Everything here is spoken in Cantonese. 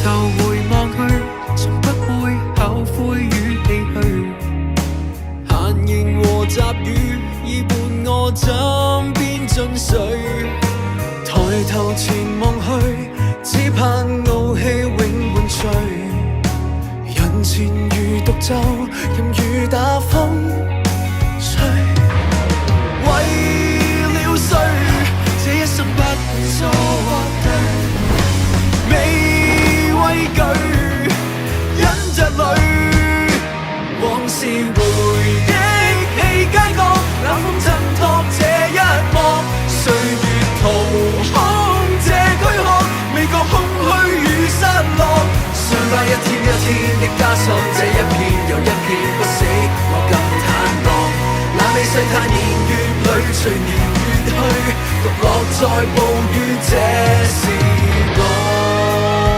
頭回望去，從不會後悔與唏噓。閒言和雜語已伴我枕邊進睡。抬頭前望去，只盼傲氣永伴隨。人前如獨奏，任雨打風吹。為了誰，這一生不會錯或對，未畏懼，忍着淚。往事回憶起街角，冷風襯托這一幕。歲月掏空這軀殼，未覺空虛與失落。傷疤一天一天的加索，這一片又一片不死，我更坦蕩。那美世態年月裏，隨年月去，獨樂在暴雨這時。